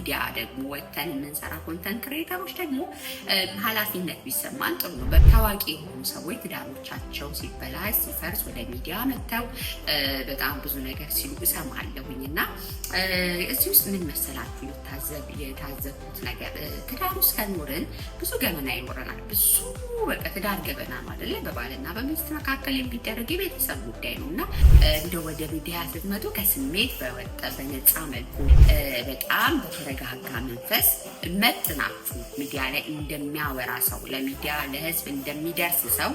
ሚዲያ ደግሞ ወጥተን የምንሰራ ኮንተንት ክሬተሮች ደግሞ ኃላፊነት ቢሰማን ጥሩ ነው። በታዋቂ የሆኑ ሰዎች ትዳሮቻቸው ሲበላሽ ሲፈርስ ወደ ሚዲያ መጥተው በጣም ብዙ ነገር ሲሉ እሰማለሁኝ እና እዚህ ውስጥ ምን መሰላችሁ የታዘብኩት ነገር ትዳር ውስጥ ከኖርን ብዙ ገመና ይኖረናል። ብዙ በቃ ትዳር ገበና ነው አይደለ? በባልና በሚስት መካከል የሚደረግ የቤተሰብ ጉዳይ ነው እና እንደ ወደ ሚዲያ ስትመጡ ከስሜት በወጣ በነፃ መልኩ በጣም በተረጋጋ መንፈስ መጥናችሁ ሚዲያ ላይ እንደሚያወራ ሰው ለሚዲያ ለህዝብ እንደሚደርስ ሰው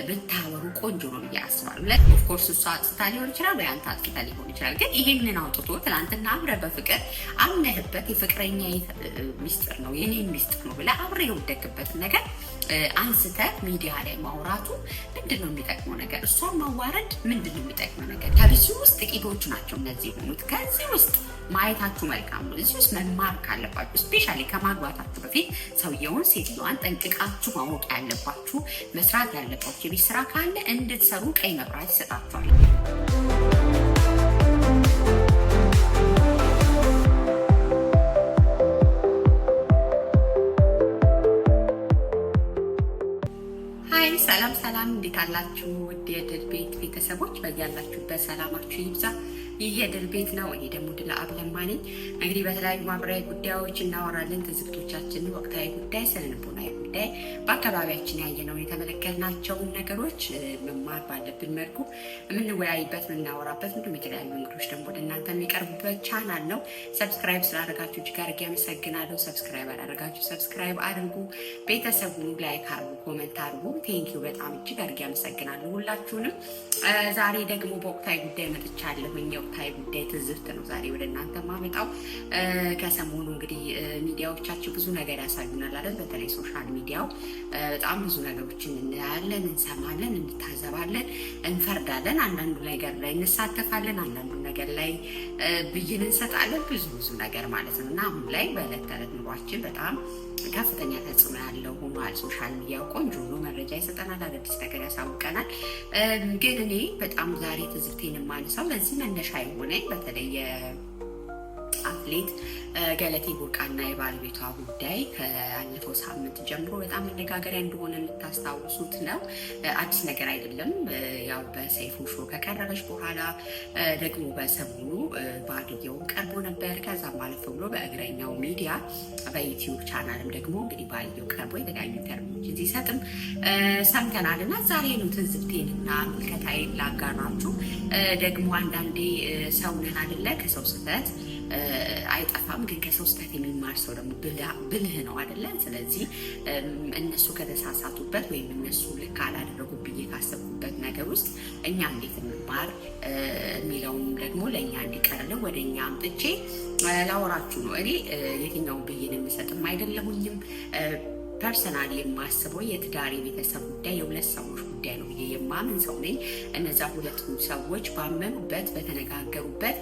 ብታወሩ ቆንጆ ነው ብዬ አስባለሁ። ኦፍኮርስ እሷ አጥፍታ ሊሆን ይችላል ወይ አንተ አጥፍታ ሊሆን ይችላል። ግን ይሄንን አውጥቶ ትናንትና አብረህ በፍቅር አምነህበት የፍቅረኛ ሚስጥር ነው የኔ ሚስጥር ነው ብለህ አብረህ የወደቅበትን ነገር አንስተህ ሚዲያ ላይ ማውራቱ ምንድነው የሚጠቅመው ነገር? እሷን ማዋረድ ምንድነው የሚጠቅመው ነገር? ከብዙ ውስጥ ጥቂቶቹ ናቸው እነዚህ የሆኑት። ከዚህ ውስጥ ማየታችሁ መልካም ነው። እዚህ ውስጥ መማር ካለባችሁ ስፔሻሊ ከማግባታችሁ በፊት ሰውየውን ሴትዮዋን ጠንቅቃችሁ ማወቅ ያለባችሁ መስራት ያለባችሁ የቤት ስራ ካለ እንድትሰሩ ቀይ መብራት ይሰጣችኋል። ሰላም እንዴት አላችሁ? ውድ የድል ቤት ቤተሰቦች በያላችሁበት ሰላማችሁ ይብዛ። ይህ የድል ቤት ነው። እኔ ደግሞ ድል አብለማ ነኝ። እንግዲህ በተለያዩ ማህበራዊ ጉዳዮች እናወራለን። ትዝብቶቻችን፣ ወቅታዊ ጉዳይ፣ ስነልቦናዊ ጉዳይ፣ በአካባቢያችን ያየነውን የተመለከትናቸውን ነገሮች መማር ባለብን መልኩ የምንወያይበት የምናወራበት እንዲሁም የተለያዩ እንግዶች ደግሞ ለእናንተ የሚቀርቡበት ቻናል ነው። ሰብስክራይብ ስላደረጋችሁ እጅግ አድርጌ አመሰግናለሁ። ሰብስክራይብ አላደረጋችሁ ሰብስክራይብ አድርጉ። ቤተሰቡን ላይክ አድርጉ፣ ኮሜንት አድርጉ። ቴንኪዩ በጣም እጅግ አድርጌ አመሰግናለሁ ሁላችሁንም። ዛሬ ደግሞ በወቅታዊ ጉዳይ መጥቻለሁኝ። የወቅታዊ ጉዳይ ትዝብት ነው ዛሬ ወደ እናንተ ማመጣው። ከሰሞኑ እንግዲህ ሚዲያዎቻችን ብዙ ነገር ያሳዩናል አይደል? በተለይ ሶሻል ሚዲያው በጣም ብዙ ነገሮችን እናያለን፣ እንሰማለን፣ እንታዘባለን፣ እንፈርዳለን። አንዳንዱ ነገር ላይ እንሳተፋለን፣ አንዳንዱ ነገር ላይ ብይን እንሰጣለን። ብዙ ነገር ማለት ነው እና አሁን ላይ በዕለት ተዕለት ኑሯችን በጣም ከፍተኛ ተጽዕኖ ያለው ሆኗል። ሶሻል ሚዲያው ቆንጆ ነው፣ መረጃ ይሰጠናል፣ አዳዲስ ነገር ያሳውቀናል። ግን እኔ በጣም ዛሬ ትዝብቴን የማነሳው ለዚህ መነሻ የሆነኝ በተለይ አትሌት ገለቴ ቡርቃና የባለቤቷ ጉዳይ ከአለፈው ሳምንት ጀምሮ በጣም መነጋገሪያ እንደሆነ ልታስታውሱት ነው። አዲስ ነገር አይደለም። ያው በሰይፉ ሾው ከቀረበች በኋላ ደግሞ በሰሞኑ ባልየው ቀርቦ ነበር። ከዛም አለፈ ብሎ በእግረኛው ሚዲያ በዩቲዩብ ቻናልም ደግሞ እንግዲህ ባልየው ቀርቦ የተለያዩ ኢንተርቪዎችን ሲሰጥም ሰምተናል እና ዛሬ ነው ትዝብቴንና ምልከታዬን ላጋራችሁ። ደግሞ አንዳንዴ ሰው ነን አይደለ? ከሰው ስህተት አይጠፋም። ግን ከሰው ስህተት የሚማር ሰው ደግሞ ብልህ ነው አይደለ? ስለዚህ እነሱ ከተሳሳቱበት ወይም እነሱ ልክ አላደረጉት ብዬ ካሰብኩበት ነገር ውስጥ እኛ እንዴት እንማር የሚለውም ደግሞ ለእኛ እንዲቀርልን ወደ እኛ አምጥቼ ላወራችሁ ነው። እኔ የትኛውን ብይን የምሰጥም አይደለሁኝም። ፐርሰናሊ የማስበው የትዳር የቤተሰብ ጉዳይ የሁለት ሰዎች ጉዳይ ነው ብዬ የማምን ሰው ነኝ። እነዛ ሁለት ሰዎች ባመኑበት በተነጋገሩበት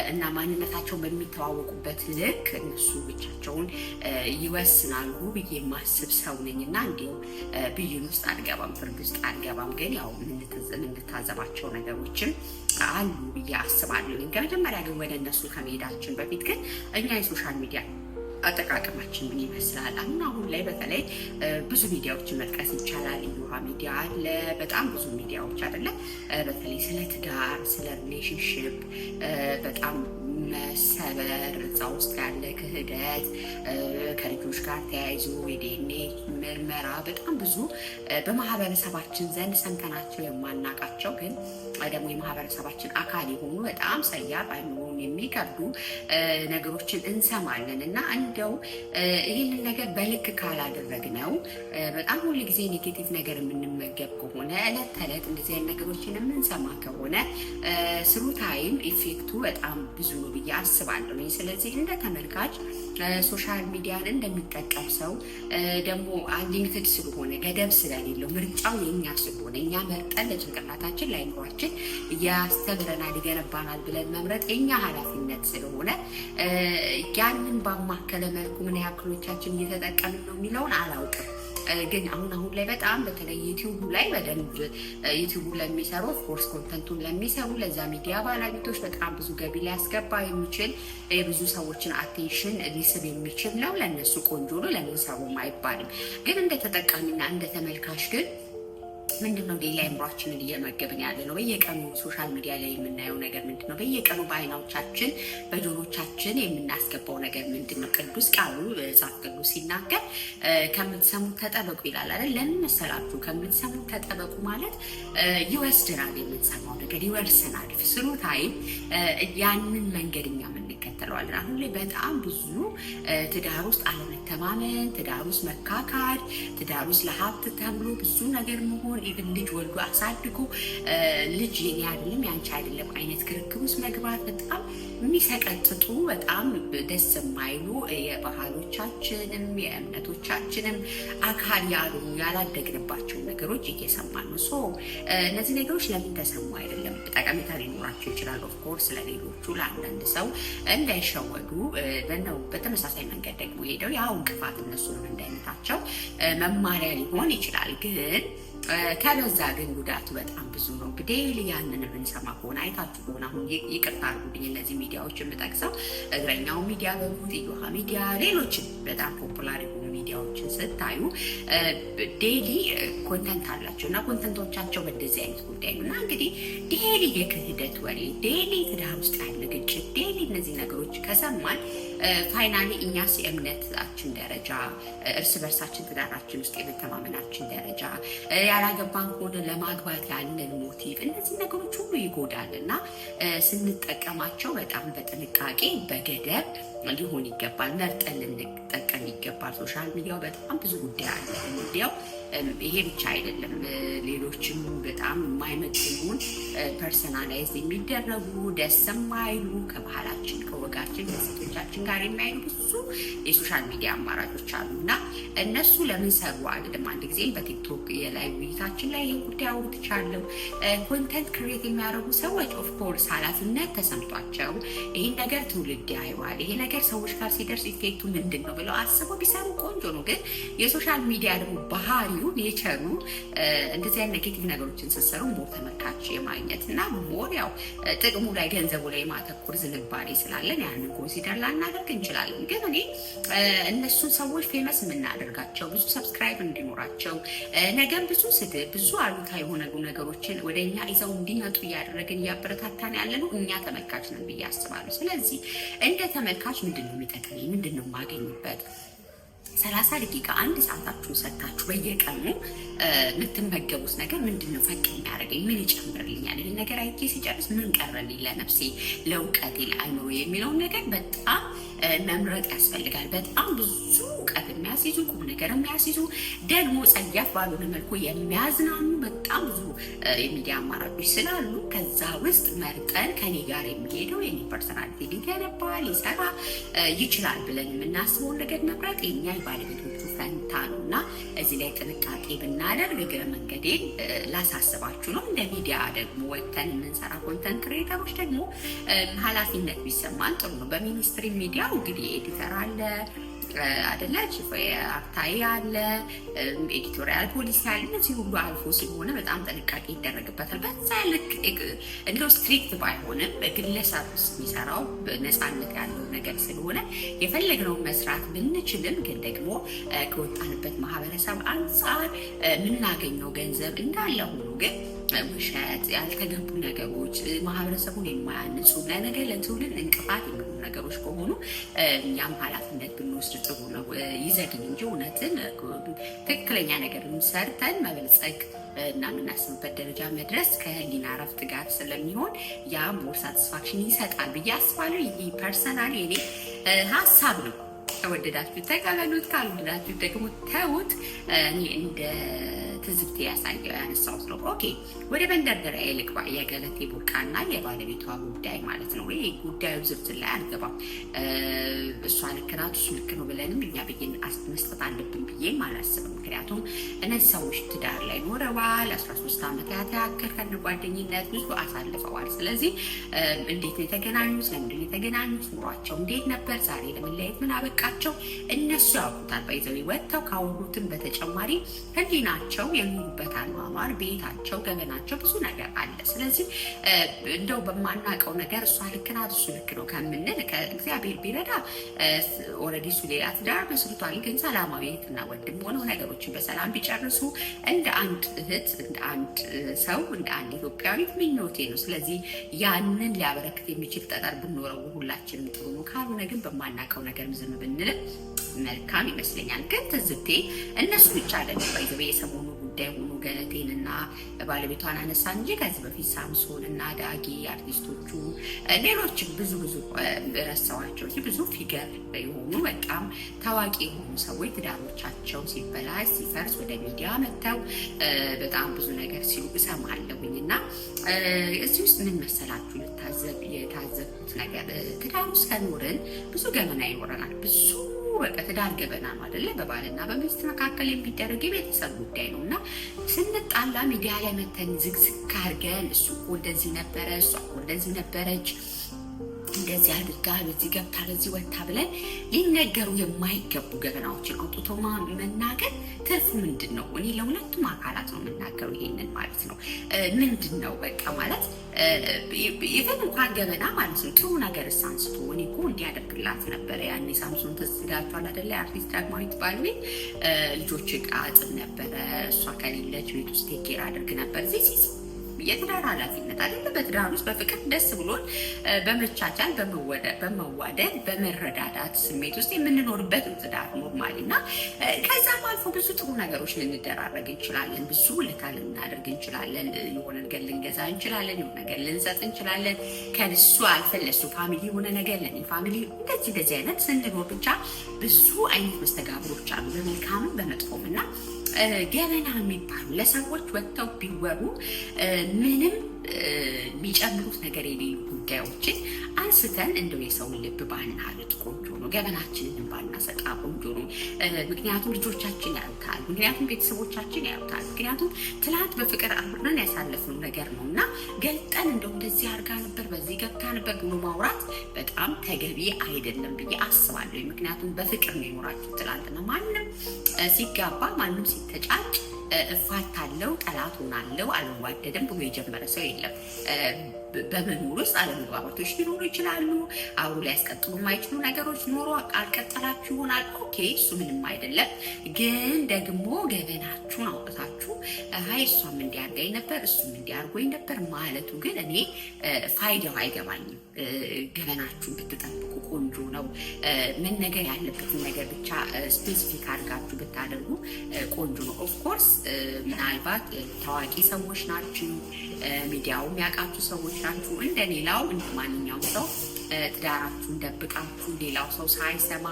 እና ማንነታቸውን በሚተዋወቁበት ልክ እነሱ ብቻቸውን ይወስናሉ ብዬ የማስብ ሰው ነኝ እና እንዲሁም ብይን ውስጥ አልገባም፣ ፍርድ ውስጥ አልገባም። ግን ያው የምንታዘባቸው ነገሮችም አሉ ብዬ አስባለሁ። ከመጀመሪያ ግን ወደ እነሱ ከመሄዳችን በፊት ግን እኛ የሶሻል ሚዲያ አጠቃቀማችን ምን ይመስላል? አሁን ላይ በተለይ ብዙ ሚዲያዎችን መጥቀስ ይቻላል። የውሃ ሚዲያ አለ፣ በጣም ብዙ ሚዲያዎች አይደለ? በተለይ ስለ ትዳር፣ ስለ ሪሌሽንሽፕ በጣም መሰበር፣ እዛ ውስጥ ያለ ክህደት፣ ከልጆች ጋር ተያይዞ የዲኤንኤ ምርመራ በጣም ብዙ በማህበረሰባችን ዘንድ ሰምተናቸው የማናቃቸው ግን ደግሞ የማህበረሰባችን አካል የሆኑ በጣም ሰያፍ አይኑን የሚከብዱ ነገሮችን እንሰማለን እና እንደው ይህንን ነገር በልክ ካላደረግነው በጣም ሁሉ ጊዜ ኔጌቲቭ ነገር የምንመገብ ከሆነ ዕለት ተዕለት እንደዚህ አይነት ነገሮችን የምንሰማ ከሆነ ስሩ ታይም ኢፌክቱ በጣም ብዙ ነው ብዬ አስባለሁ። ስለዚህ እንደ ተመልካች ሶሻል ሚዲያን እንደሚጠቀም ሰው ደግሞ አንሊሚትድ ስለሆነ ገደብ ስለሌለው ምርጫው የኛ ስለሆነ እኛ መርጠን ለጭንቅላታችን ላይኖራችን ያስተምረናል ይገነባናል ብለን መምረጥ የኛ ኃላፊነት ስለሆነ ያንን ባማከለ መልኩ ምን ያክሎቻችን እየተጠቀምን ነው የሚለውን አላውቅም። ግን አሁን ላይ በጣም በተለይ ዩቲዩብ ላይ በደንብ ዩቲዩብ ለሚሰሩ ኦፍኮርስ ኮንተንቱን ለሚሰሩ ለዛ ሚዲያ ባለቤቶች በጣም ብዙ ገቢ ሊያስገባ የሚችል የብዙ ሰዎችን አቴንሽን ሊስብ የሚችል ነው። ለእነሱ ቆንጆ ነው፣ ለምን ሰሩም አይባልም። ግን እንደ ተጠቃሚና እንደ ተመልካች ግን ምንድነው ሌላ አእምሯችንን እየመገብን ያለ ነው? በየቀኑ ሶሻል ሚዲያ ላይ የምናየው ነገር ምንድነው? በየቀኑ በአይናዎቻችን በጆሮቻችን የምናስገባው ነገር ምንድነው? ቅዱስ ቃሉ መጽሐፍ ቅዱስ ሲናገር ከምትሰሙት ተጠበቁ ይላል አይደል? ለምን መሰላችሁ? ከምትሰሙት ተጠበቁ ማለት ይወስደናል፣ የምንሰማው ነገር ይወርሰናል። ስሩ ታይም ያንን መንገድ እኛ እንከተለዋለን። አሁን ላይ በጣም ብዙ ትዳር ውስጥ አለመተማመን፣ ትዳር ውስጥ መካካድ፣ ትዳር ውስጥ ለሀብት ተብሎ ብዙ ነገር መሆን፣ ኢቭን ልጅ ወልዶ አሳድጎ ልጅ የኔ አይደለም ያንቺ አይደለም አይነት ክርክር ውስጥ መግባት በጣም የሚሰቀጥጡ በጣም ደስ የማይሉ የባህሎቻችንም የእምነቶቻችንም አካል ያልሆኑ ያላደግንባቸው ነገሮች እየሰማን ነው። እነዚህ ነገሮች ለምን ተሰሙ አይደለም፣ ጠቀሜታ ሊኖራቸው ይችላል። ኦፍኮርስ ለሌሎቹ ለአንዳንድ ሰው እንዳይሸወዱ ነው። በተመሳሳይ መንገድ ደግሞ ሄደው ያው እንቅፋት እነሱንም እንዳይመታቸው መማሪያ ሊሆን ይችላል። ግን ከበዛ ግን ጉዳቱ በጣም ብዙ ነው። ዴይሊ ያንን የምንሰማ ከሆነ አይታችሁ ከሆነ አሁን ይቅርታ አድርጉልኝ እነዚህ ሚዲያዎች የምጠቅሰው እግረኛው ሚዲያ በሉት፣ ኢዮሃ ሚዲያ፣ ሌሎችን በጣም ፖፑላር የሆኑ ሚዲያዎችን ስታዩ ዴይሊ ኮንተንት አላቸው እና ኮንተንቶቻቸው በእንደዚህ አይነት ጉዳይ ነው እና እንግዲህ ዴይሊ የክህደት ወሬ፣ ዴይሊ ትዳር ውስጥ ያለ ግጭት፣ ዴይሊ እነዚህ ነገሮች ከሰማን ፋይናሊ እኛስ የእምነታችን ደረጃ እርስ በርሳችን ትዳራችን ውስጥ የመተማመናችን ደረጃ ያላገባን ከሆነ ለማግባት ያለን ሞቲቭ እነዚህ ነገሮች ሁሉ ይጎዳል እና ስንጠቀማቸው በጣም በጥንቃቄ በገደብ ሊሆን ይገባል። መርጠን ልንጠቀም ይገባል። ሶሻል ሚዲያው በጣም ብዙ ጉዳይ አለ። ሚዲያው ይሄ ብቻ አይደለም። ሌሎችም በጣም የማይመጥኑን ፐርሰናላይዝ የሚደረጉ ደስ የማይሉ ከባህላችን ከወጋችን ከሴቶቻችን ጋር የሚያይሉ ብዙ የሶሻል ሚዲያ አማራጮች አሉ እና እነሱ ለምን ሰሩ አይደለም። አንድ ጊዜ በቲክቶክ የላይ ውይይታችን ላይ ይህን ጉዳይ አውርቻለሁ። ኮንተንት ክሬት የሚያደርጉ ሰዎች ኦፍኮርስ ኃላፊነት ተሰምቷቸው ይህን ነገር ትውልድ ያየዋል፣ ይሄ ነገር ሰዎች ጋር ሲደርስ ኢፌክቱ ምንድን ነው ብለው አስበው ቢሰሩ ቆንጆ ነው። ግን የሶሻል ሚዲያ ደግሞ ባህሪው ኔቸሩ እንደዚህ አይነት ኔጌቲቭ ነገሮችን ስትሰሩ ሞር ተመልካች የማግኘት እና ሞር ያው ጥቅሙ ላይ ገንዘቡ ላይ ማተኮር ዝንባሌ ስላለን ያንን ኮንሲደር ላናደርግ እንችላለን። ግን እኔ እነሱን ሰዎች ፌመስ የምናደርጋቸው ብዙ ሰብስክራይብ እንዲኖራቸው ነገም ብዙ ስድብ ብዙ አሉታዊ የሆኑ ነገሮችን ወደ እኛ ይዘው እንዲመጡ እያደረግን እያበረታታን ያለ ነው እኛ ተመልካች ነን ብዬ አስባለሁ። ስለዚህ እንደ ተመልካች ምንድን ነው የሚጠቅመኝ? ምንድን ነው የማገኝበት? 30 ደቂቃ አንድ ሰዓታችሁን ሰጥታችሁ በየቀኑ የምትመገቡት ነገር ምንድን ነው ፈቅ የሚያደርገኝ? ምን ይጨምርልኛል? ይህ ነገር አይቼ ሲጨርስ ምን ቀረልኝ? ለነፍሴ፣ ለእውቀቴ፣ ለአእምሮ የሚለውን ነገር በጣም መምረጥ ያስፈልጋል። በጣም ብዙ እውቀት የሚያስይዙ ቁም ነገር የሚያስይዙ ደግሞ ጸያፍ ባልሆነ መልኩ የሚያዝናኑ በጣም ብዙ የሚዲያ አማራጮች ስላሉ ከዛ ውስጥ መርጠን ከኔ ጋር የሚሄደው የኔ ፐርሰናሊቲ ሊገነባ ሊሰራ ይችላል ብለን የምናስበውን ነገር መምረጥ የኛ ባለቤቶቹ ፈንታ ነው እና እዚህ ላይ ጥንቃቄ ብናደርግ እግረ መንገዴን ላሳስባችሁ ነው። እንደ ሚዲያ ደግሞ ወጥተን የምንሰራ ኮንተንት ክሬተሮች ደግሞ ኃላፊነት ቢሰማን ጥሩ ነው። በሚኒስትሪ ሚዲያው እንግዲህ ኤዲተር አለ አይደለ፣ ቺፍ አርታይ አለ፣ ኤዲቶሪያል ፖሊሲ አለ። እነዚህ ሁሉ አልፎ ስለሆነ በጣም ጥንቃቄ ይደረግበታል። በዛ ልክ እንደው ስትሪክት ባይሆንም በግለሰብ ውስጥ የሚሰራው ነፃነት ያለው ነገር ስለሆነ የፈለግነውን መስራት ብንችልም ግን ደግሞ ከወጣንበት ማህበረሰብ አንጻር የምናገኘው ገንዘብ እንዳለ ሁሉ ግን ውሸት፣ ያልተገቡ ነገሮች፣ ማህበረሰቡን የማያንጹ ለነገ ለትውልድ እንቅፋት የሚሆኑ ነገሮች ከሆኑ እኛም ኃላፊነት ብንወስድ ጥሩ ነው። ይዘግኝ እንጂ እውነትን ትክክለኛ ነገር ሰርተን መበልጸግ እና የምናስብበት ደረጃ መድረስ ከህሊና እረፍት ጋር ስለሚሆን ያ ሞር ሳቲስፋክሽን ይሰጣል ብዬ አስባለሁ። ይህ ፐርሰናሊ እኔ ሀሳብ ነው። ከወደዳችሁ ተቀበሉት፣ ካልወደዳችሁ ደግሞ ተዉት። እኔ እንደ ትዝብት ያሳየው ያነሳሁት ነው። ኦኬ ወደ መንደርደሪያ ልግባ። የገለቴ ቡርቃና የባለቤቷ ጉዳይ ማለት ነው። ይሄ ጉዳዩ ዝርዝር ላይ አልገባም። እሷ ልክ ናት እሱ ልክ ነው ብለንም እኛ ብይን መስጠት አለብን ብዬም አላስብም። ምክንያቱም እነዚህ ሰዎች ትዳር ላይ ኖረዋል፣ 13 ዓመት ያክል ከነ ጓደኝነት ብዙ አሳልፈዋል። ስለዚህ እንዴት ነው የተገናኙት? ለምንድን ነው የተገናኙት? ኑሯቸው እንዴት ነበር? ዛሬ ለመለያየት ምን አበቃቸው? እነሱ ያውቁታል። ባይዘው ወጥተው ካወሩትም በተጨማሪ ህሊናቸው የሚሉበት አኗኗር፣ ቤታቸው፣ ገበናቸው ብዙ ነገር አለ። ስለዚህ እንደው በማናውቀው ነገር እሷ ልክ ናት እሱ ልክ ነው ከምንል ከእግዚአብሔር ቢረዳ ኦልሬዲ እሱ ሌላ ትዳር መስርቷል። ግን ሰላማዊ እህትና ወንድም ሆነው ነገሮችን በሰላም ቢጨርሱ እንደ አንድ እህት፣ እንደ አንድ ሰው፣ እንደ አንድ ኢትዮጵያዊት ምኞቴ ነው። ስለዚህ ያንን ሊያበረክት የሚችል ጠጠር ብንኖረው ሁላችንም ጥሩ ነው። ካልሆነ ግን በማናውቀው ነገር ዝም ብንልም መልካም ይመስለኛል። ግን ትዝብቴ እነሱ ብቻ አይደለም ባይዘው የሰሞኑ ጉዳይ ሆኖ ገለቴንና ባለቤቷን አነሳ እንጂ ከዚህ በፊት ሳምሶን እና ዳጊ አርቲስቶቹ ሌሎችም ብዙ ረሳዋቸው እንጂ ብዙ ፊገር የሆኑ በጣም ታዋቂ የሆኑ ሰዎች ትዳሮቻቸው ሲበላሽ ሲፈርስ ወደ ሚዲያ መጥተው በጣም ብዙ ነገር ሲሉ እሰማለሁኝ። እና እዚህ ውስጥ ምን መሰላችሁ የታዘብኩት ነገር ትዳር ውስጥ ከኖርን ብዙ ገመና ይኖረናል። ብዙ በቃ ትዳር ገበና ነው አይደለ? በባልና በሚስት መካከል የሚደረግ የቤተሰብ ጉዳይ ነው። እና ስንጣላ ሚዲያ ላይ መተን ዝግዝግ አድርገን እሱ እኮ እንደዚህ ነበረ፣ እሷ እኮ እንደዚህ ነበረች፣ እንደዚህ አድርጋ በዚህ ገብታ በዚህ ወጣ ብለን ሊነገሩ የማይገቡ ገበናዎችን አውጥቶ መናገር ትርፉ ምንድን ነው? እኔ ለሁለቱም አካላት ነው የምናገረው ይሄንን ማለት ነው። ምንድን ነው በቃ ማለት ኢቨን እንኳን ገበና ማለት ነው ጥሩ ነገር አንስቶ እኔ እኮ እንዲያደርግላት ነበረ ያኔ ሳምሶን ተስጋቷል አይደለ? አርቲስት ዳግማዊት ባለቤት ልጆች ዕቃ አጥብ ነበረ፣ እሷ ከሌለች ቤት ውስጥ ቴኬር አድርግ ነበር። የትዳር ኃላፊነት አይደለ? በትዳር ውስጥ በፍቅር ደስ ብሎን በመቻቻል በመዋደድ በመረዳዳት ስሜት ውስጥ የምንኖርበት ትዳር ኖርማሊ እና ከዛም አልፎ ብዙ ጥሩ ነገሮች ልንደራረግ እንችላለን። ብዙ ውለታ ልናደርግ እንችላለን። የሆነ ነገር ልንገዛ እንችላለን። የሆነ ነገር ልንሰጥ እንችላለን። ከእሱ አልፈን ለእሱ ፋሚሊ የሆነ ነገር ለእኔ ፋሚሊ እንደዚህ አይነት ስንኖር ብቻ ብዙ አይነት መስተጋብሮች አሉ፣ በመልካምም በመጥፎም እና ገበና የሚባሉ ለሰዎች ወጥተው ቢወሩ ምንም የሚጨምሩት ነገር የሌሉ ጉዳዮችን አንስተን እንደው የሰውን ልብ ባናልጥ ቆንጆ ነው። ገበናችንን ባናሰጣ ቆንጆ ነው። ምክንያቱም ልጆቻችን ያዩታል፣ ምክንያቱም ቤተሰቦቻችን ያዩታል፣ ምክንያቱም ትላንት በፍቅር አብረን ያሳለፍነው ነገር ነው እና ገልጠን እንደው እንደዚህ አድርጋ ነበር በዚህ ገብታ ነበር ብሎ ማውራት በጣም ተገቢ አይደለም ብዬ አስባለሁ። ምክንያቱም በፍቅር ነው የኖራችሁ። ትላንትና ማንም ሲጋባ ማንም ሲተጫጭ እፋታለሁ ጠላት ሆናለሁ አልዋደድም ብሎ የጀመረ ሰው የለም። በመኖር ውስጥ አለመግባባቶች ሊኖሩ ይችላሉ። አብሮ ሊያስቀጥሉ የማይችሉ ነገሮች ኖሮ አልቀጠላችሁ ይሆናል። ኦኬ፣ እሱ ምንም አይደለም። ግን ደግሞ ገበናችሁን አውጥታችሁ አይ እሷም እንዲያርገኝ ነበር እሱም እንዲያርጎኝ ነበር ማለቱ ግን እኔ ፋይዳው አይገባኝም። ገበናችሁን ብትጠብቁ ቆንጆ ነው። መነገር ያለበትን ነገር ብቻ ስፔሲፊክ አድርጋችሁ ብታደርጉ ቆንጆ ነው። ኦፍኮርስ ምናልባት ታዋቂ ሰዎች ናችሁ፣ ሚዲያው የሚያውቃችሁ ሰዎች ናችሁ። እንደሌላው እንደ ማንኛውም ሰው ትዳራችሁን ደብቃችሁ ሌላው ሰው ሳይሰማ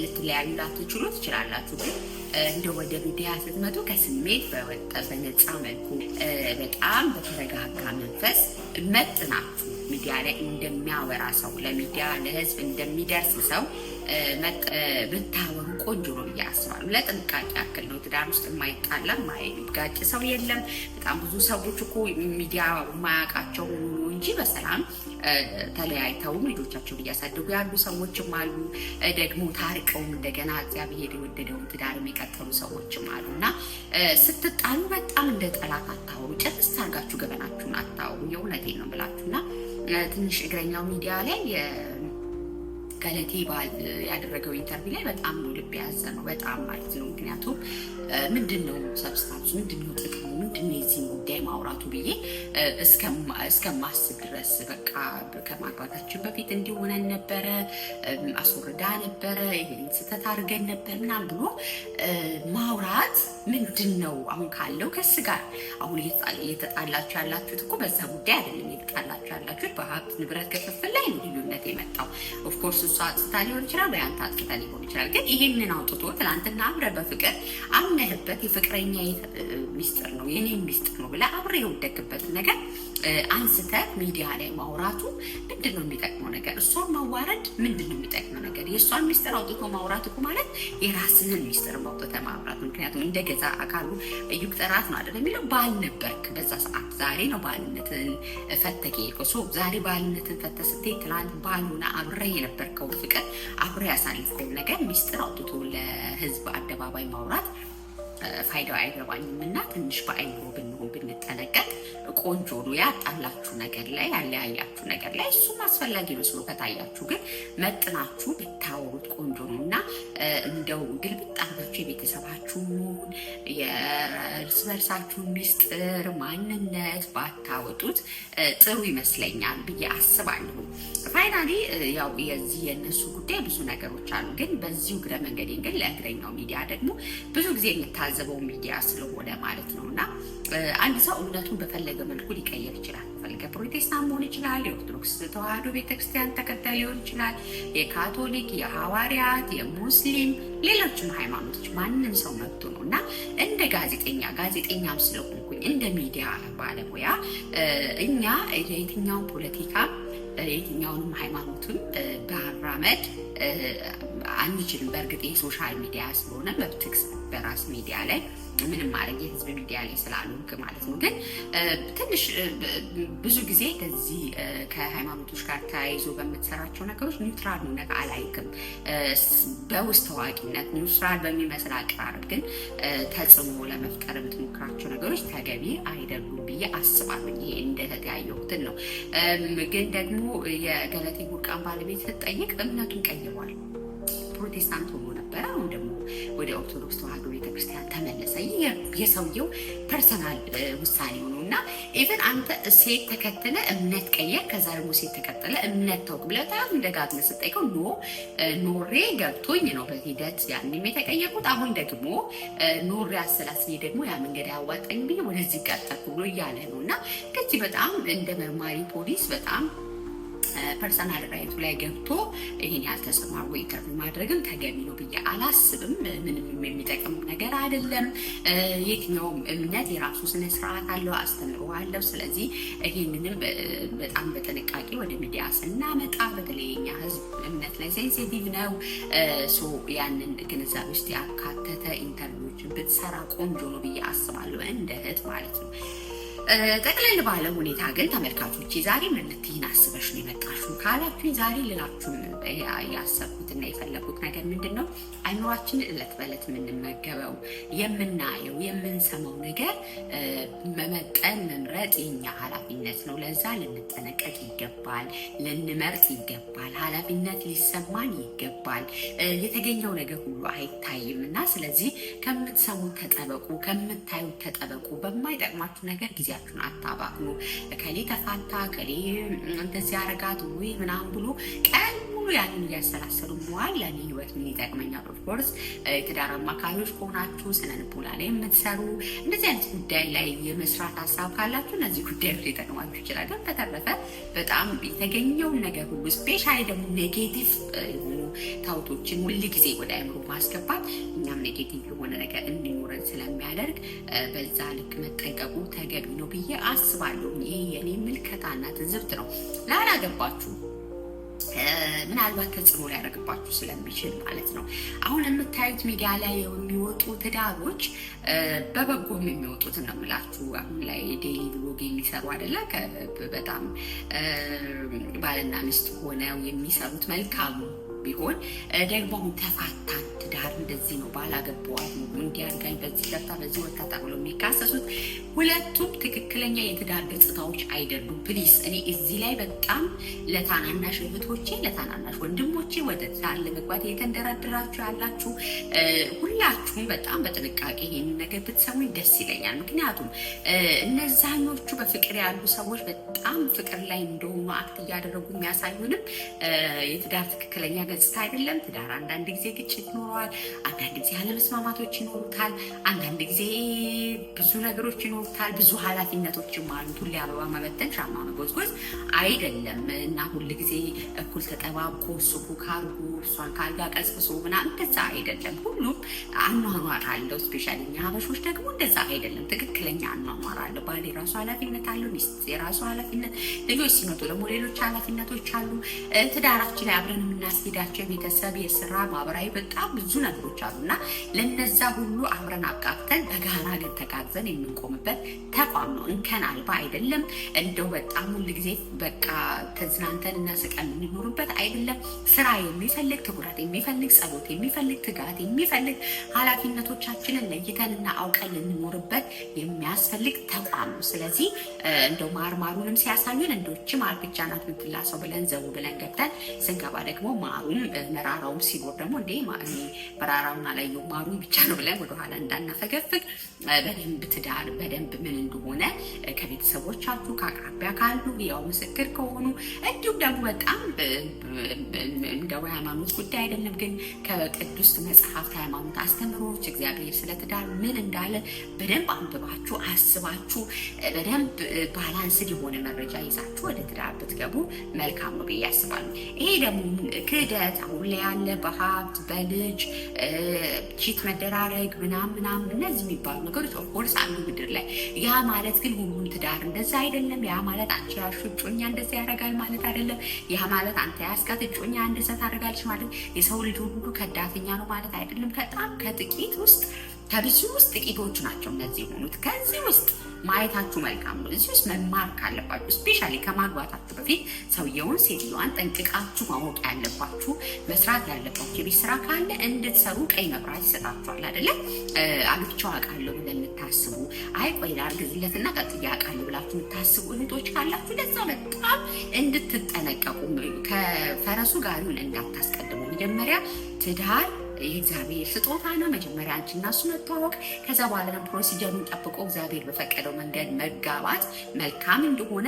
ልትለያዩ ላትችሉ ትችላላችሁ። ግን እንደ ወደ ሚዲያ ስትመጡ ከስሜት በወጣ በነፃ መልኩ በጣም በተረጋጋ መንፈስ መጥናችሁ ሚዲያ ላይ እንደሚያወራ ሰው ለሚዲያ ለሕዝብ እንደሚደርስ ሰው ብታወሩ ቆንጆ ነው ብዬ አስባለሁ። ለጥንቃቄ ያክል ነው። ትዳር ውስጥ የማይጣላ የማይጋጭ ሰው የለም። በጣም ብዙ ሰዎች እኮ ሚዲያ የማያውቃቸው እንጂ በሰላም ተለያይተውም ልጆቻቸውን እያሳደጉ ያሉ ሰዎችም አሉ። ደግሞ ታርቀውም እንደገና እግዚአብሔር የወደደውን ትዳር የሚቀጥሉ ሰዎችም አሉ እና ስትጣሉ በጣም እንደ ጠላት አታወሩ። ጨርስ ታርጋችሁ ገበናችሁን አታወሩ። የእውነቴን ነው ብላችሁና ትንሽ እግረኛው ሚዲያ ላይ ገለቴ ባል ያደረገው ኢንተርቪው ላይ በጣም ነው ልብ ያዘ ነው በጣም ማለት ነው። ምክንያቱም ምንድነው ሰብስታንሱ፣ ምንድነው ጥቅሙ፣ ምንድነው የዚህን ጉዳይ ማውራቱ ብዬ እስከማስብ ድረስ በቃ ከማግባታችን በፊት እንዲሆነን ነበረ፣ አስወርዳ ነበረ፣ ይህን ስህተት አድርገን ነበር ምናምን ብሎ ማውራት ምንድነው አሁን ካለው ከስ ጋር አሁን እየተጣላችሁ ያላችሁት እኮ በዛ ጉዳይ አይደለም። እየተጣላችሁ ያላችሁት በሀብት ንብረት ክፍፍል ላይ ነው ልዩነት የመጣው። ኦፍኮርስ እሱ እሷ አጥፍታ ሊሆን ይችላል ወይ አንተ አጥፍታ ሊሆን ይችላል። ግን ይሄንን አውጥቶ ትናንትና አብረህ በፍቅር አምነህበት የፍቅረኛ ሚስጥር ነው የኔ ሚስጥር ነው ብለህ አብረህ የወደቅበትን ነገር አንስተህ ሚዲያ ላይ ማውራቱ ምንድን ነው የሚጠቅመው ነገር? እሷን ማዋረድ ምንድን ነው የሚጠቅመው ነገር? የእሷን ሚስጥር አውጥቶ ማውራት እኮ ማለት የራስህን ሚስጥር ማውጥተህ ማውራት። ምክንያቱም እንደገዛ አካሉ ይቁጠራት ነው አይደል የሚለው። ባል ነበርክ በዛ ሰዓት፣ ዛሬ ነው ባልነትን ፈተህ የሄድከው። ዛሬ ባልነትን ፈተህ ስትሄድ ትናንት ባልሆነ አብረህ የነበርከው ፍቅር አብረህ ያሳልፍከው ነገር ሚስጥር አውጥቶ ለህዝብ አደባባይ ማውራት ፋይዳው አይገባኝም። እና ትንሽ በአይምሮ ብንሆን ብንጠነቀቅ ቆንጆ ነው። ያጣላችሁ ነገር ላይ ያለያያችሁ ነገር ላይ እሱም አስፈላጊ መስሎ ከታያችሁ ግን መጥናችሁ ብታወሩት ቆንጆ ነው። እና እንደው ግልብጥ አድርጋችሁ የቤተሰባችሁን የእርስ በርሳችሁን ሚስጥር ማንነት ባታወጡት ጥሩ ይመስለኛል ብዬ አስባለሁ። ፋይናሊ ያው የዚህ የእነሱ ጉዳይ ብዙ ነገሮች አሉ። ግን በዚሁ እግረ መንገዴን ግን ለእግረኛው ሚዲያ ደግሞ ብዙ ጊዜ የምታዘበው ሚዲያ ስለሆነ ማለት ነው። እና አንድ ሰው እምነቱን በፈለገ መልኩ ሊቀየር ይችላል። ፈለገ ፕሮቴስታንት መሆን ይችላል፣ የኦርቶዶክስ ተዋህዶ ቤተክርስቲያን ተከታይ ሊሆን ይችላል፣ የካቶሊክ፣ የሐዋርያት፣ የሙስሊም ሌሎችም ሃይማኖቶች ማንም ሰው መብቱ ነው። እና እንደ ጋዜጠኛም ስለሆንኩኝ እንደ ሚዲያ ባለሙያ እኛ የትኛውን ፖለቲካ የትኛውንም ሃይማኖቱን በማራመድ አንችልም። በእርግጥ የሶሻል ሚዲያ ስለሆነ መብትክስ በራስ ሚዲያ ላይ ምንም ማድረግ የህዝብ ሚዲያ ላይ ስላልሆንክ ማለት ነው። ግን ትንሽ ብዙ ጊዜ ከዚህ ከሃይማኖቶች ጋር ተያይዞ በምትሰራቸው ነገሮች ኒውትራል ሆነ አላይክም። በውስጥ ታዋቂነት ኒውትራል በሚመስል አቀራረብ ግን ተጽዕኖ ለመፍጠር የምትሞክራቸው ነገሮች ተገቢ አይደሉም ብዬ አስባለሁ። ይሄ እንደተያየሁትን ነው። ግን ደግሞ የገለቴ ቡርቃን ባለቤት ስትጠይቅ እምነቱን ቀይሯል። ፕሮቴስታንት ሆኖ ነበረ፣ አሁን ደግሞ ወደ ኦርቶዶክስ ተዋህዶ ቤተክርስቲያን ተመለሰ። የሰውየው ፐርሰናል ውሳኔ ነው። እና ኢቨን አንተ ሴት ተከትለ እምነት ቀየር፣ ከዛ ደግሞ ሴት ተከተለ እምነት ተውክ ብለህ በጣም ደጋግመህ ስትጠይቀው ኖሬ ገብቶኝ ነው በሂደት ያንም የተቀየርኩት፣ አሁን ደግሞ ኖሬ አሰላስዬ ደግሞ ያ መንገድ ያዋጣኝ ብዬ ወደዚህ ቀጠልኩ ብሎ እያለ ነው። እና ከዚህ በጣም እንደ መርማሪ ፖሊስ በጣም ፐርሰናል ራይቱ ላይ ገብቶ ይሄን ያልተሰማሩ ኢንተርቪው ማድረግም ተገቢ ነው ብዬ አላስብም። ምንም የሚጠቅም ነገር አይደለም። የትኛውም እምነት የራሱ ስነ ስርዓት አለው፣ አስተምሮ አለው። ስለዚህ ይሄንንም በጣም በጥንቃቄ ወደ ሚዲያ ስናመጣ በተለይ የኛ ህዝብ እምነት ላይ ሴንሲቲቭ ነው። ያንን ግንዛቤ ውስጥ ያካተተ ኢንተርቪዎችን ብትሰራ ቆንጆ ነው ብዬ አስባለሁ፣ እንደ እህት ማለት ነው። ጠቅለል ባለ ሁኔታ ግን ተመልካቾች ዛሬ ምን ልትይን አስበሽ ነው የመጣሽው ካላችሁኝ፣ ዛሬ ልላችሁ ያሰብኩትና የፈለጉት ነገር ምንድን ነው? አይምሯችን እለት በእለት የምንመገበው የምናየው የምንሰማው ነገር መመጠን መምረጥ የኛ ኃላፊነት ነው። ለዛ ልንጠነቀቅ ይገባል፣ ልንመርጥ ይገባል፣ ኃላፊነት ሊሰማን ይገባል። የተገኘው ነገር ሁሉ አይታይም እና ስለዚህ ከምትሰሙት ተጠበቁ፣ ከምታዩት ተጠበቁ። በማይጠቅማችሁ ነገር ጊዜያችሁን አታባክኑ። ከሌ ተፋታ ከሌ እንደዚህ አረጋት ወይ ምናምን ብሎ ቀን ሙሉ ያንን እያሰላሰሉ መዋል ለእኔ ህይወት ምን ይጠቅመኛል? ኦፍኮርስ የትዳር አማካሪዎች ከሆናችሁ ስነ ልቦና ላይ የምትሰሩ እንደዚህ አይነት ጉዳይ ላይ የመስራት ሀሳብ ካላችሁ እነዚህ ጉዳዮች ሊጠቅማችሁ ይችላል። ግን በተረፈ በጣም የተገኘውን ነገር ሁሉ ስፔሻሊ ደግሞ ኔጌቲቭ የሆኑ ታውቶችን ሁል ጊዜ ወደ አእምሮ ማስገባት እኛም ኔጌቲቭ የሆነ ነገር እንዲኖረን ስለሚያደርግ በዛ ልክ መጠንቀቁ ተገቢ ነው ብዬ አስባለሁ። ይሄ የኔ ምልከታና ትዝብት ነው። ላላገባችሁ ምናልባት ተጽዕኖ ሊያደርግባችሁ ስለሚችል ማለት ነው። አሁን የምታዩት ሚዲያ ላይ የሚወጡ ትዳሮች በበጎም የሚወጡት ነው የምላችሁ። አሁን ላይ ዴይሊ ብሎግ የሚሰሩ አይደለ? በጣም ባልና ሚስት ሆነው የሚሰሩት መልካሙ ቢሆን ደግሞ አሁን ተፋታን ትዳር እንደዚህ ነው ባላገባዋት ነው እንዲያርጋኝ በዚህ ገብታ በዚህ ወጣ ተብሎ የሚካሰሱት ሁለቱም ትክክለኛ የትዳር ገጽታዎች አይደሉም። ፕሊስ እኔ እዚህ ላይ በጣም ለታናናሽ እህቶቼ ለታናናሽ ወንድሞቼ ወደ ትዳር ለመግባት የተንደረደራችሁ ያላችሁ ሁላችሁም በጣም በጥንቃቄ ይሄንን ነገር ብትሰሙኝ ደስ ይለኛል። ምክንያቱም እነዛኞቹ በፍቅር ያሉ ሰዎች በጣም ፍቅር ላይ እንደሆኑ አክት እያደረጉ የሚያሳዩንም የትዳር ትክክለኛ ገጽታ አይደለም። ትዳር አንዳንድ ጊዜ ግጭት ኖሯል። ይኖረዋል። አንዳንድ ጊዜ አለመስማማቶች ይኖሩታል። አንዳንድ ጊዜ ብዙ ነገሮች ይኖሩታል። ብዙ ኃላፊነቶችም አሉት። ሁሌ አበባ መበተን ሻማ መጎዝጎዝ አይደለም እና ሁል ጊዜ እኩል ተጠባብቆ እሱ ካርጎ እሷን ካልጋ ቀስቅሶ ምናምን እንደዛ አይደለም። ሁሉም አኗኗር አለው። ስፔሻሊ እኛ ሀበሾች ደግሞ እንደዛ አይደለም። ትክክለኛ አኗኗር አለው። ባል የራሱ ኃላፊነት አለው። ሚስት የራሱ ኃላፊነት፣ ልጆች ሲመጡ ደግሞ ሌሎች ኃላፊነቶች አሉ። ትዳራችን ላይ አብረን የምናስጌዳቸው የቤተሰብ፣ የስራ፣ ማህበራዊ በጣም ብዙ ነገሮች አሉ እና ለነዛ ሁሉ አብረን አቃቅተን በጋራ ግን ተጋግዘን የምንቆምበት ተቋም ነው። እንከን አልባ አይደለም። እንደው በጣም ሁል ጊዜ በቃ ተዝናንተን እና ስቀን የምንኖርበት አይደለም። ስራ የሚፈልግ ትኩረት የሚፈልግ ጸሎት የሚፈልግ ትጋት የሚፈልግ ኃላፊነቶቻችንን ለይተንና አውቀን ልንኖርበት የሚያስፈልግ ተቋም ነው። ስለዚህ እንደው ማርማሩንም ሲያሳዩን እንደውች ማር ብቻ ናት የምትላሰው ብለን ዘው ብለን ገብተን ስንገባ ደግሞ ማሩም መራራውም ሲኖር ደግሞ እንዴ መራራውን አላየሁም ማሩ ብቻ ነው ብለን ወደኋላ እንዳናፈገፍግ በደንብ ትዳር በደንብ ምን እንደሆነ ከቤተሰቦቻችሁ ከአቅራቢያ ካሉ ያው ምስክር ከሆኑ እንዲሁም ደግሞ በጣም እንደው ሃይማኖት ጉዳይ አይደለም ግን ከቅዱስ መጽሐፍት ሃይማኖት አስተምሮች እግዚአብሔር ስለ ትዳር ምን እንዳለ በደንብ አንብባችሁ አስባችሁ በደንብ ባላንስድ የሆነ መረጃ ይዛችሁ ወደ ትዳር ብትገቡ መልካም ነው ብዬ አስባለሁ። ይሄ ደግሞ ክህደት አሁን ላይ ያለ በሀብት በልጅ ቺት መደራረግ ምናምን እነዚህ የሚባሉ ነገሮች ኦፍኮርስ አሉ ምድር ላይ። ያ ማለት ግን ሁሉም ትዳር እንደዛ አይደለም። ያ ማለት አንቺ ያልሹ እጮኛ እንደዛ ያደርጋል ማለት አይደለም። ያ ማለት አንተ ያስካት እጮኛ እንደዛ ታደርጋለች ማለት የሰው ልጅ ሁሉ ከዳተኛ ነው ማለት አይደለም። በጣም ከጥቂት ውስጥ ከብዙ ውስጥ ጥቂቶቹ ናቸው እነዚህ የሆኑት። ከዚህ ውስጥ ማየታችሁ መልካም ነው። እዚህ ውስጥ መማር ካለባችሁ ስፔሻሊ ከማግባታችሁ በፊት ሰውየውን ሴትዮዋን ጠንቅቃችሁ ማወቅ ያለባችሁ መስራት ያለባችሁ የቤት ስራ ካለ እንድትሰሩ ቀይ መብራት ይሰጣችኋል አይደለ? አግብቼው አውቃለሁ ብለን የምታስቡ አይ ቆይ ላርግዝለትና ቀጥዬ አውቃለሁ ብላችሁ የምታስቡ እህቶች ካላችሁ ለዛ በጣም እንድትጠነቀቁ ከፈረሱ ጋሪውን እንዳታስቀድሙ። መጀመሪያ ትዳር የእግዚአብሔር ስጦታ ነው። መጀመሪያ አንቺና እሱ መተዋወቅ፣ ከዛ በኋላ ደግሞ ፕሮሲጀሩን ጠብቆ እግዚአብሔር በፈቀደው መንገድ መጋባት መልካም እንደሆነ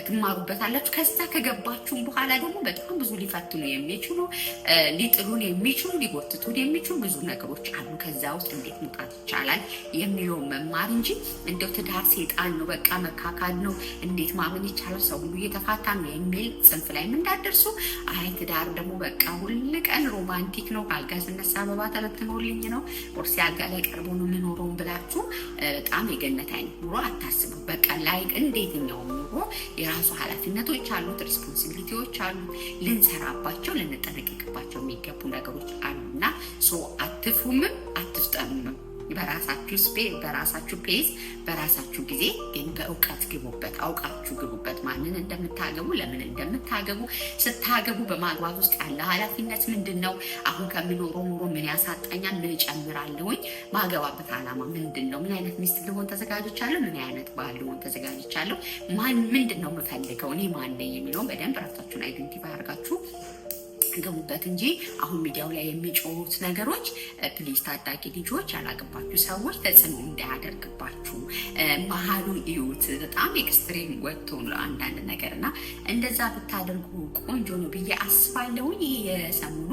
ትማሩበታላችሁ። ከዛ ከገባችሁ በኋላ ደግሞ በጣም ብዙ ሊፈትኑ የሚችሉ ሊጥሉን የሚችሉ ሊጎትቱን የሚችሉ ብዙ ነገሮች አሉ። ከዛ ውስጥ እንዴት መውጣት ይቻላል የሚለውን መማር እንጂ እንደው ትዳር ሴጣን ነው በቃ መካካል ነው እንዴት ማመን ይቻላል ሰው ሁሉ እየተፋታ ነው የሚል ጽንፍ ላይ እንዳትደርሱ። አይ ትዳር ደግሞ በቃ ሁል ቀን ሮማንቲክ ነው ካልጋ ስነሳ አበባ ተበትኖልኝ ነው ቁርስ አልጋ ላይ ቀርቦ ነው የምኖረውን ብላችሁ በጣም የገነት አይነት ኑሮ አታስቡ። በቃ ላይክ እንደየትኛው ኑሮ የራሱ ኃላፊነቶች አሉት፣ ሪስፖንሲቢሊቲዎች አሉ፣ ልንሰራባቸው ልንጠነቀቅባቸው የሚገቡ ነገሮች አሉና አትፍሩምም አትፍጠኑምም። በራሳችሁ ስፔስ በራሳችሁ ፔስ በራሳችሁ ጊዜ ግን በእውቀት ግቡበት። አውቃችሁ ግቡበት። ማንን እንደምታገቡ ለምን እንደምታገቡ ስታገቡ በማግባት ውስጥ ያለ ኃላፊነት ምንድን ነው? አሁን ከምኖረው ኑሮ ምን ያሳጣኛል? ምን እጨምራለሁኝ? ማገባበት ዓላማ ምንድን ነው? ምን አይነት ሚስት ልሆን ተዘጋጅቻለሁ? ምን አይነት ባል ልሆን ተዘጋጅቻለሁ? ምንድን ነው የምፈልገው? እኔ ማን ነኝ የሚለውን በደንብ ራሳችሁን አይደንቲፋይ አድርጋችሁ ገቡበት እንጂ አሁን ሚዲያው ላይ የሚጮሁት ነገሮች ፕሊዝ ታዳጊ ልጆች ያላገባችሁ ሰዎች ተጽዕኖ እንዳያደርግባችሁ መሀሉን እዩት። በጣም ኤክስትሪም ወጥቶ ነው አንዳንድ ነገር እና እንደዛ ብታደርጉ ቆንጆ ነው ብዬ አስባለሁ። ይሄ የሰሞኑ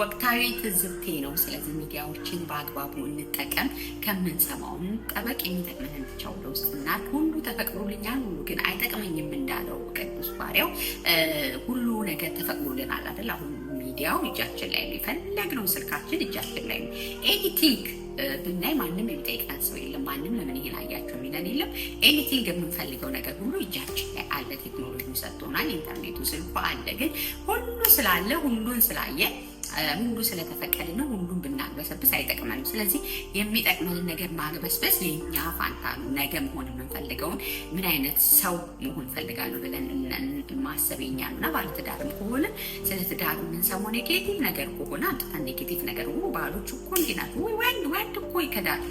ወቅታዊ ትዝብቴ ነው። ስለዚህ ሚዲያዎችን በአግባቡ እንጠቀም፣ ከምንሰማውን ጠበቅ የሚጠቅመን ብቻ ወደ ውስጥ እና ሁሉ ተፈቅዶልኛል ሁሉ ግን አይጠቅመኝም እንዳለው ቅዱስ ባሪያው ሁሉ ነገር ተፈቅዶልናል አይደል? አሁን ሚዲያው እጃችን ላይ ነው። የፈለግነው ስልካችን እጃችን ላይ ነው። ኤዲቲንግ ብናይ ማንም የሚጠይቀን ሰው የለም። ማንም ለምን ይሄን አያችሁ የሚለን የለም። ኤዲቲንግ የምንፈልገው ነገር ሁሉ እጃችን ላይ አለ። ቴክኖሎጂ ሰጥቶናል። ኢንተርኔቱ ስልኩ አለ። ግን ሁሉ ስላለ ሁሉን ስላየ ሁሉ ስለተፈቀደ ነው ሁሉም ብናግበሰብስ አይጠቅመንም። ስለዚህ የሚጠቅመንን ነገር ማግበስበስ የኛ ፋንታ ነው። ነገ መሆን የምንፈልገውን ምን አይነት ሰው መሆን ፈልጋለሁ ብለን ማሰብ የኛ ነው እና ባለትዳርም ከሆነ ስለ ትዳር የምንሰማው ኔጌቲቭ ነገር ከሆነ አምጥተን ኔጌቲቭ ነገር ባሎች እኮ እንዲህ ናት ወይ ወንድ እኮ ይከዳል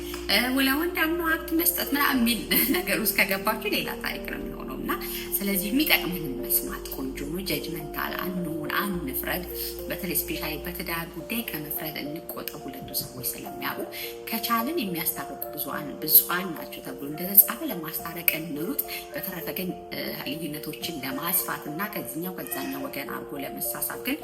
ለወንድ አምኖ ሀብት መስጠት ምናምን የሚል ነገር ውስጥ ከገባችሁ ሌላ ታሪክ ነው የሚሆነው እና ስለዚህ የሚጠቅመንን መስማት ቆንጆ ነው። ጀጅመንታል አንሆን፣ አንፍረድ። በተለይ ስፔሻሊ በትዳር ጉዳይ ከመፍረድ እንቆጠብ። ሁለቱ ሰዎች ስለሚያውቁ ከቻልን የሚያስታርቁ ብዙሃን ናቸው ተብሎ እንደተጻፈ ለማስታረቅ እንሩጥ። በተረፈ ግን ልዩነቶችን ለማስፋት እና ከዚህኛው ከዛኛው ወገን አድርጎ ለመሳሳብ ግን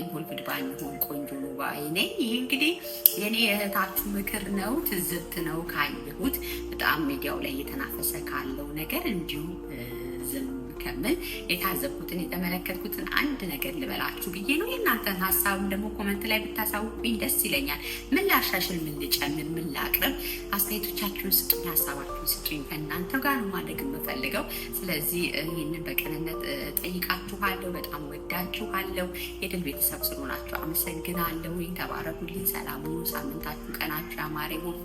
ኢንቮልቭድ ባንሆን ቆንጆ ነው ባይ ነኝ። ይህ እንግዲህ የኔ የእህታችሁ ምክር ነው፣ ትዝብት ነው ካየሁት በጣም ሚዲያው ላይ እየተናፈሰ ካለው ነገር እንዲሁ ዝም ከምል የታዘብኩትን የተመለከትኩትን አንድ ነገር ልበላችሁ ብዬ ነው። የእናንተን ሀሳብም ደግሞ ኮመንት ላይ ብታሳውቁኝ ደስ ይለኛል። ምን ላሻሽል፣ ምን ልጨምር፣ ምን ላቅርብ፣ አስተያየቶቻችሁን ስጡኝ፣ ሀሳባችሁን ስጡኝ። ከእናንተ ጋር ነው ማድረግ የምፈልገው። ስለዚህ ይህንን በቅንነት ጠይቃችኋለሁ። በጣም ወዳችኋለሁ። የድል ቤተሰብ ስለሆናችሁ አመሰግናለሁ። ተባረኩልኝ። ሰላም ሁኑ። ሳምንታችሁ፣ ቀናችሁ ያማረ ይሁን።